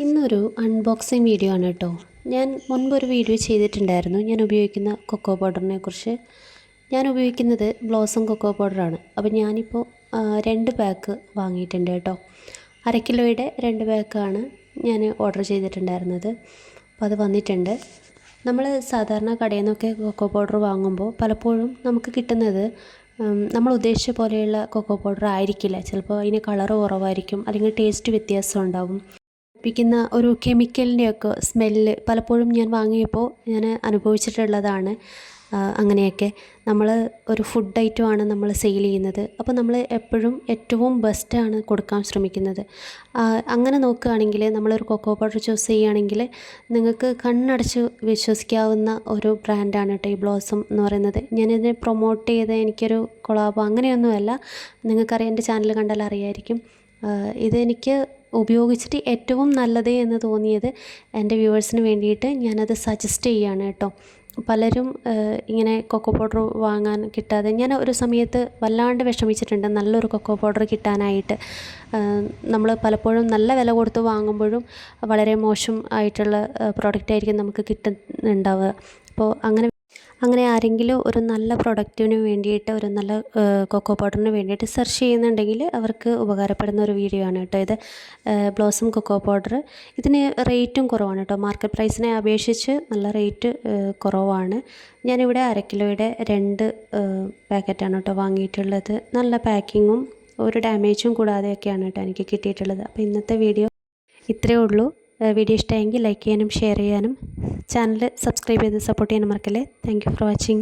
ഇന്നൊരു unboxing video ആണ് കേട്ടോ. ഞാൻ മുൻപൊരു വീഡിയോ ചെയ്തിട്ടുണ്ടായിരുന്നു ഞാൻ ഉപയോഗിക്കുന്ന കൊക്കോ പൗഡറിനെ കുറിച്ച്. ഞാൻ ഉപയോഗിക്കുന്നത് ബ്ലോസം കൊക്കോ പൗഡറാണ്. അപ്പോൾ ഞാനിപ്പോൾ 2 പാക്ക് വാങ്ങിയിട്ടുണ്ട് കേട്ടോ. 1/2 കിലോയുടെ 2 പാക്കാണ് ഞാൻ ഓർഡർ ചെയ്തിട്ടുണ്ടായിരുന്നത്. അപ്പോൾ അത് വന്നിട്ടുണ്ട്. നമ്മൾ സാധാരണ കടയിൽ നിന്നൊക്കെ കൊക്കോ പൗഡർ വാങ്ങുമ്പോൾ പലപ്പോഴും നമുക്ക് കിട്ടുന്നത് നമ്മൾ ഉദ്ദേശിച്ച പോലെയുള്ള കൊക്കോ പൗഡർ ആയിരിക്കില്ല. ചിലപ്പോൾ അതിന് കളറ് കുറവായിരിക്കും, അല്ലെങ്കിൽ ടേസ്റ്റ് വ്യത്യാസം ഉണ്ടാവും. പ്പിക്കുന്ന ഒരു കെമിക്കലിൻ്റെയൊക്കെ സ്മെല്ല് പലപ്പോഴും ഞാൻ വാങ്ങിയപ്പോൾ ഞാൻ അനുഭവിച്ചിട്ടുള്ളതാണ്. അങ്ങനെയൊക്കെ നമ്മൾ ഒരു ഫുഡ് ഐറ്റമാണ് നമ്മൾ സെയിൽ ചെയ്യുന്നത്. അപ്പോൾ നമ്മൾ എപ്പോഴും ഏറ്റവും ബെസ്റ്റാണ് കൊടുക്കാൻ ശ്രമിക്കുന്നത്. അങ്ങനെ നോക്കുകയാണെങ്കിൽ നമ്മളൊരു കൊക്കോ പൗഡർ ചൂസ് ചെയ്യുകയാണെങ്കിൽ നിങ്ങൾക്ക് കണ്ണടച്ച് വിശ്വസിക്കാവുന്ന ഒരു ബ്രാൻഡാണ് കേട്ടോ ഈ ബ്ലോസം എന്ന് പറയുന്നത്. ഞാനിതിനെ പ്രൊമോട്ട് ചെയ്ത് എനിക്കൊരു കൊളാബോ അങ്ങനെയൊന്നുമല്ല. നിങ്ങൾക്കറിയാം, എൻ്റെ ചാനൽ കണ്ടാൽ അറിയായിരിക്കും. ഇതെനിക്ക് ഉപയോഗിച്ചിട്ട് ഏറ്റവും നല്ലത് എന്ന് തോന്നിയത് എൻ്റെ വ്യൂവേഴ്സിന് വേണ്ടിയിട്ട് ഞാനത് സജസ്റ്റ് ചെയ്യുകയാണ് കേട്ടോ. പലരും ഇങ്ങനെ കൊക്കോ പൗഡർ വാങ്ങാൻ കിട്ടാതെ ഞാൻ ഒരു സമയത്ത് വല്ലാണ്ട് വിഷമിച്ചിട്ടുണ്ട്, നല്ലൊരു കൊക്കോ പൗഡർ കിട്ടാനായിട്ട്. നമ്മൾ പലപ്പോഴും നല്ല വില കൊടുത്ത് വാങ്ങുമ്പോഴും വളരെ മോശം ആയിട്ടുള്ള പ്രോഡക്റ്റായിരിക്കും നമുക്ക് കിട്ടുന്നുണ്ടാവുക. അപ്പോൾ അങ്ങനെ ആരെങ്കിലും ഒരു നല്ല പ്രൊഡക്റ്റിന് വേണ്ടിയിട്ട്, ഒരു നല്ല കൊക്കോ പൗഡറിന് വേണ്ടിയിട്ട് സെർച്ച് ചെയ്യുന്നുണ്ടെങ്കിൽ അവർക്ക് ഉപകാരപ്പെടുന്ന ഒരു വീഡിയോ ആണ് കേട്ടോ ഇത്. ബ്ലോസം കൊക്കോ പൗഡർ ഇതിന് റേറ്റും കുറവാണ് കേട്ടോ. മാർക്കറ്റ് പ്രൈസിനെ അപേക്ഷിച്ച് നല്ല റേറ്റ് കുറവാണ്. ഞാനിവിടെ 1/2 കിലോയുടെ 2 പാക്കറ്റാണ് കേട്ടോ വാങ്ങിയിട്ടുള്ളത്. നല്ല പാക്കിങ്ങും ഒരു ഡാമേജും കൂടാതെയൊക്കെയാണ് കേട്ടോ എനിക്ക് കിട്ടിയിട്ടുള്ളത്. അപ്പോൾ ഇന്നത്തെ വീഡിയോ ഇത്രയേ ഉള്ളൂ. വീഡിയോ ഇഷ്ടമായെങ്കിൽ ലൈക്ക് ചെയ്യാനും ഷെയർ ചെയ്യാനും ചാനൽ സബ്സ്ക്രൈബ് ചെയ്ത് സപ്പോർട്ട് ചെയ്യാനും മറക്കല്ലേ. Thank you for watching.